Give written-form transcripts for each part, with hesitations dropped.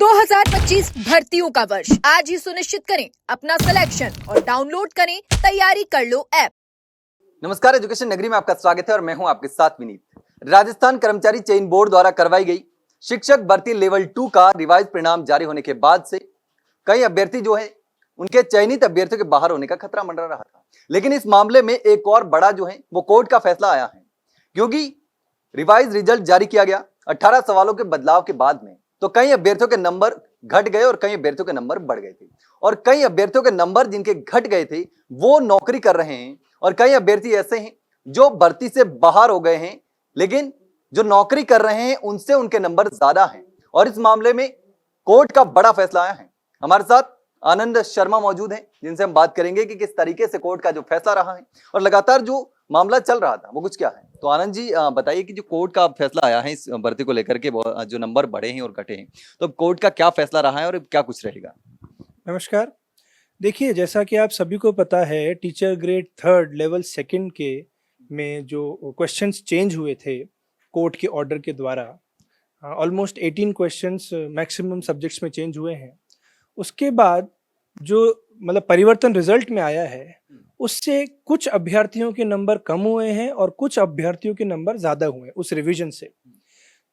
2025 भर्तियों का वर्ष आज ही सुनिश्चित करें अपना सिलेक्शन और डाउनलोड करें तैयारी कर लो ऐप। नमस्कार, एजुकेशन नगरी में आपका स्वागत है और मैं हूं आपके साथ विनीत। राजस्थान कर्मचारी चयन बोर्ड द्वारा करवाई गई शिक्षक भर्ती लेवल 2 का रिवाइज परिणाम जारी होने के बाद से कई अभ्यर्थी जो है उनके चयनित अभ्यर्थियों के बाहर होने का खतरा मंडरा रहा था। लेकिन इस मामले में एक और बड़ा जो है वो कोर्ट का फैसला आया है, क्योंकि रिवाइज रिजल्ट जारी किया गया 18 सवालों के बदलाव के बाद में, तो कई अभ्यर्थियों के नंबर घट गए और कई अभ्यर्थियों के नंबर बढ़ गए थे। और कई अभ्यर्थियों के नंबर जिनके घट गए थे वो नौकरी कर रहे हैं और कई अभ्यर्थी ऐसे हैं जो भर्ती से बाहर हो गए हैं, लेकिन जो नौकरी कर रहे हैं उनसे उनके नंबर ज्यादा हैं। और इस मामले में कोर्ट का बड़ा फैसला आया है। हमारे साथ आनंद शर्मा मौजूद हैं, जिनसे हम बात करेंगे कि किस तरीके से कोर्ट का जो फैसला रहा है और लगातार जो मामला चल रहा था वो कुछ क्या है। तो आनंद जी बताइए कि जो कोर्ट का फैसला आया है इस भर्ती को लेकर के, जो नंबर बढ़े हैं और घटे हैं, तो कोर्ट का क्या फैसला रहा है और क्या कुछ रहेगा। नमस्कार। देखिए, जैसा कि आप सभी को पता है, टीचर ग्रेड 3 लेवल 2 के में जो क्वेश्चंस चेंज हुए थे कोर्ट के ऑर्डर के द्वारा, ऑलमोस्ट 18 क्वेश्चंस मैक्सिमम सब्जेक्ट्स में चेंज हुए हैं। उसके बाद जो मतलब परिवर्तन रिजल्ट में आया है, उससे कुछ अभ्यर्थियों के नंबर कम हुए हैं और कुछ अभ्यर्थियों के नंबर ज़्यादा हुए उस रिवीजन से।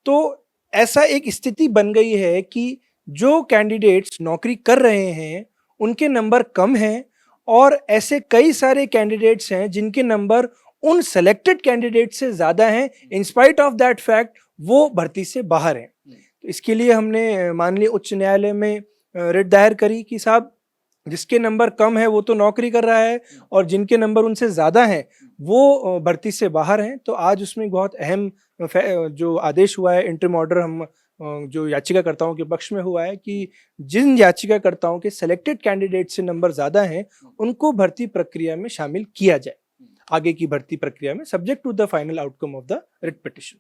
तो ऐसा एक स्थिति बन गई है कि जो कैंडिडेट्स नौकरी कर रहे हैं उनके नंबर कम हैं और ऐसे कई सारे कैंडिडेट्स हैं जिनके नंबर उन सेलेक्टेड कैंडिडेट से ज़्यादा हैं, in spite of that fact वो भर्ती से बाहर हैं। तो इसके लिए हमने माननीय उच्च न्यायालय में रिट दायर करी कि साहब, जिसके नंबर कम है वो तो नौकरी कर रहा है और जिनके नंबर उनसे ज़्यादा हैं वो भर्ती से बाहर हैं। तो आज उसमें बहुत अहम जो आदेश हुआ है, इंटरिम ऑर्डर हम जो याचिकाकर्ताओं के पक्ष में हुआ है कि जिन याचिकाकर्ताओं के सेलेक्टेड कैंडिडेट से नंबर ज़्यादा हैं उनको भर्ती प्रक्रिया में शामिल किया जाए, आगे की भर्ती प्रक्रिया में, subject to the final outcome of the writ petition.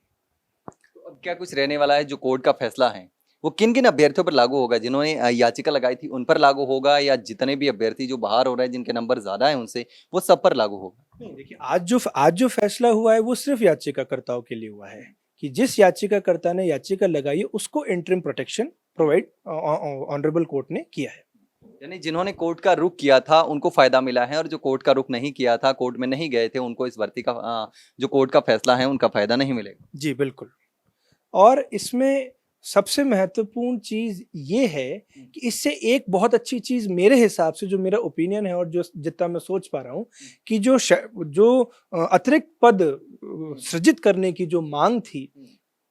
तो अब क्या कुछ रहने वाला है, जो कोर्ट का फैसला है वो किन किन अभ्यर्थियों पर लागू होगा? जिन्होंने याचिका लगाई थी उन पर लागू होगा या जितने भी अभ्यर्थी जो बाहर हो रहे हैं जिनके नंबर ज्यादा है उनसे, वो सब पर लागू होगा? नहीं, देखिए, आज जो फैसला हुआ है वो सिर्फ याचिकाकर्ताओं के लिए हुआ है कि जिस याचिकाकर्ता ने याचिका लगाई है उसको interim protection provide honourable court ने किया है। यानी जिन्होंने कोर्ट का रुख किया था उनको फायदा मिला है और जो कोर्ट का रुख नहीं किया था, कोर्ट में नहीं गए थे, उनको इस भर्ती का जो कोर्ट का फैसला है उनका फायदा नहीं मिलेगा। जी बिल्कुल। और इसमें सबसे महत्वपूर्ण चीज ये है कि इससे एक बहुत अच्छी चीज मेरे हिसाब से, जो मेरा ओपिनियन है और जो जितना मैं सोच पा रहा हूँ, कि जो अतिरिक्त पद सृजित करने की जो मांग थी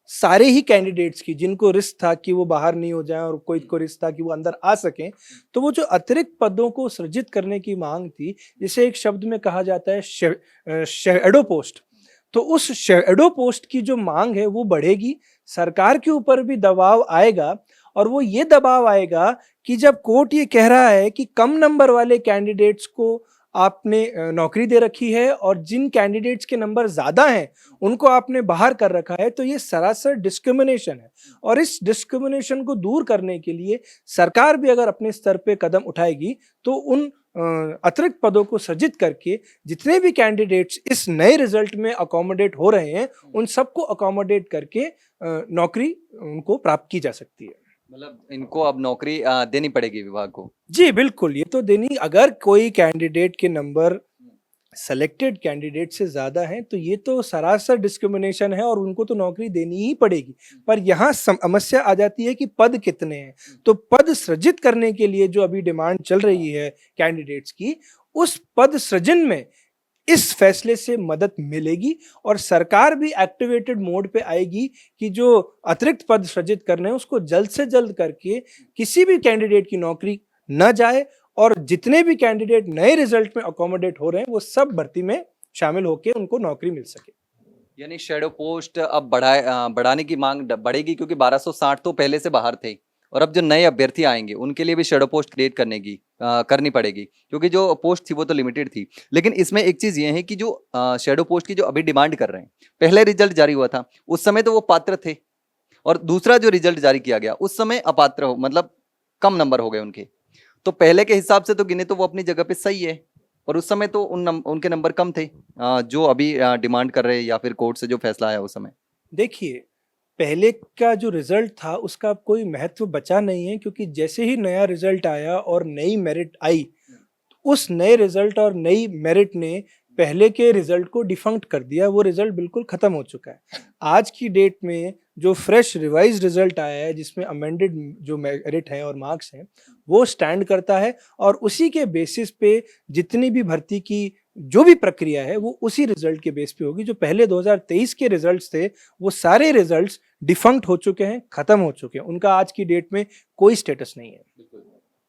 सारे ही कैंडिडेट्स की, जिनको रिस्क था कि वो बाहर नहीं हो जाएं और कोई को रिस्क था कि वो अंदर आ सकें, तो वो जो अतिरिक्त पदों को सृजित करने की मांग थी, जिसे एक शब्द में कहा जाता है शैडो पोस्ट, तो उस शैडो पोस्ट की जो मांग है वो बढ़ेगी। सरकार के ऊपर भी दबाव आएगा और वो ये दबाव आएगा कि जब कोर्ट ये कह रहा है कि कम नंबर वाले कैंडिडेट्स को आपने नौकरी दे रखी है और जिन कैंडिडेट्स के नंबर ज़्यादा हैं उनको आपने बाहर कर रखा है, तो ये सरासर डिस्क्रिमिनेशन है। और इस डिस्क्रिमिनेशन को दूर करने के लिए सरकार भी अगर अपने स्तर पे कदम उठाएगी तो उन अतिरिक्त पदों को सृजित करके जितने भी कैंडिडेट्स इस नए रिजल्ट में अकोमोडेट हो रहे हैं उन सबको अकोमोडेट करके नौकरी उनको प्राप्त की जा सकती है। मतलब इनको अब नौकरी देनी पड़ेगी विभाग को? जी बिल्कुल, ये तो देनी। अगर कोई कैंडिडेट के नंबर सेलेक्टेड कैंडिडेट से ज्यादा हैं तो ये तो सरासर डिस्क्रिमिनेशन है और उनको तो नौकरी देनी ही पड़ेगी। पर यहाँ समस्या आ जाती है कि पद कितने हैं। तो पद सृजित करने के लिए जो अभी डिमांड चल रही है कैंडिडेट्स की, उस पद सृजन में इस फैसले से मदद मिलेगी और सरकार भी एक्टिवेटेड मोड पे आएगी कि जो अतिरिक्त पद सृजित करने हैं उसको जल्द से जल्द करके किसी भी कैंडिडेट की नौकरी न जाए और जितने भी कैंडिडेट नए रिजल्ट में अकोमोडेट हो रहे हैं वो सब भर्ती में शामिल होकर उनको नौकरी मिल सके। यानी शैडो पोस्ट अब बढ़ाने की मांग बढ़ेगी, क्योंकि 1260 तो पहले से बाहर थे और अब जो नए अभ्यर्थी आएंगे उनके लिए भी शैडो पोस्ट क्रिएट करनी पड़ेगी, क्योंकि जो पोस्ट थी वो तो लिमिटेड थी। लेकिन इसमें एक चीज ये है कि जो शैडो पोस्ट की जो अभी डिमांड कर रहे हैं, पहले रिजल्ट जारी हुआ था उस समय तो वो पात्र थे और दूसरा जो रिजल्ट जारी किया गया उस समय अपात्र हो, मतलब कम नंबर हो गए उनके। तो पहले के हिसाब से तो गिने तो वो अपनी जगह पे सही है और उस समय तो उनके नंबर कम थे जो अभी डिमांड कर रहे हैं या फिर कोर्ट से जो फैसला आया उस समय। देखिए, पहले का जो रिजल्ट था उसका अब कोई महत्व बचा नहीं है, क्योंकि जैसे ही नया रिजल्ट आया और नई मेरिट आई, उस नए रिजल्ट और नई मेरिट ने पहले के रिजल्ट को डिफंक्ट कर दिया। वो रिजल्ट बिल्कुल खत्म हो चुका है। आज की डेट में जो फ्रेश रिवाइज रिजल्ट आया है, जिसमें अमेंडेड जो मेरिट है और मार्क्स हैं, वो स्टैंड करता है, और उसी के बेसिस पे जितनी भी भर्ती की जो भी प्रक्रिया है वो उसी रिजल्ट के बेस पे होगी। जो पहले 2023 के रिजल्ट्स थे वो सारे रिजल्ट्स डिफंक्ट हो चुके हैं, खत्म हो चुके हैं, उनका आज की डेट में कोई स्टेटस नहीं है।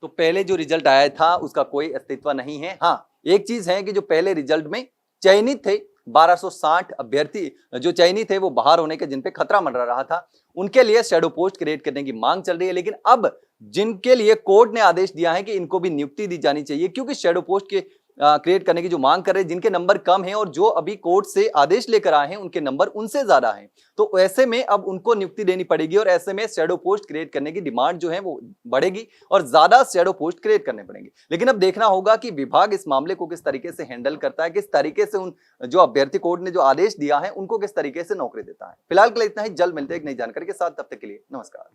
तो पहले जो रिजल्ट आया था उसका कोई अस्तित्व नहीं है। हाँ, एक चीज है कि जो पहले रिजल्ट में चयनित थे 1260 अभ्यर्थी जो चयनित थे वो बाहर होने के, जिन पे खतरा मंडरा रहा था, उनके लिए शैडो पोस्ट क्रिएट करने की मांग चल रही है। लेकिन अब जिनके लिए कोर्ट ने आदेश दिया है कि इनको भी नियुक्ति दी जानी चाहिए, क्योंकि शैडो पोस्ट के क्रिएट करने की जो मांग कर रहे हैं, जिनके नंबर कम हैं और जो अभी कोर्ट से आदेश लेकर आए हैं उनके नंबर उनसे ज्यादा हैं, तो ऐसे में अब उनको नियुक्ति देनी पड़ेगी और ऐसे में शैडो पोस्ट क्रिएट करने की डिमांड जो है वो बढ़ेगी और ज्यादा शैडो पोस्ट क्रिएट करने पड़ेंगे। लेकिन अब देखना होगा कि विभाग इस मामले को किस तरीके से हैंडल करता है, किस तरीके से उन जो अभ्यर्थी कोर्ट ने जो आदेश दिया है उनको किस तरीके से नौकरी देता है। फिलहाल के लिए इतना ही, जल्द मिलते हैं एक नई जानकारी के साथ, तब तक के लिए नमस्कार।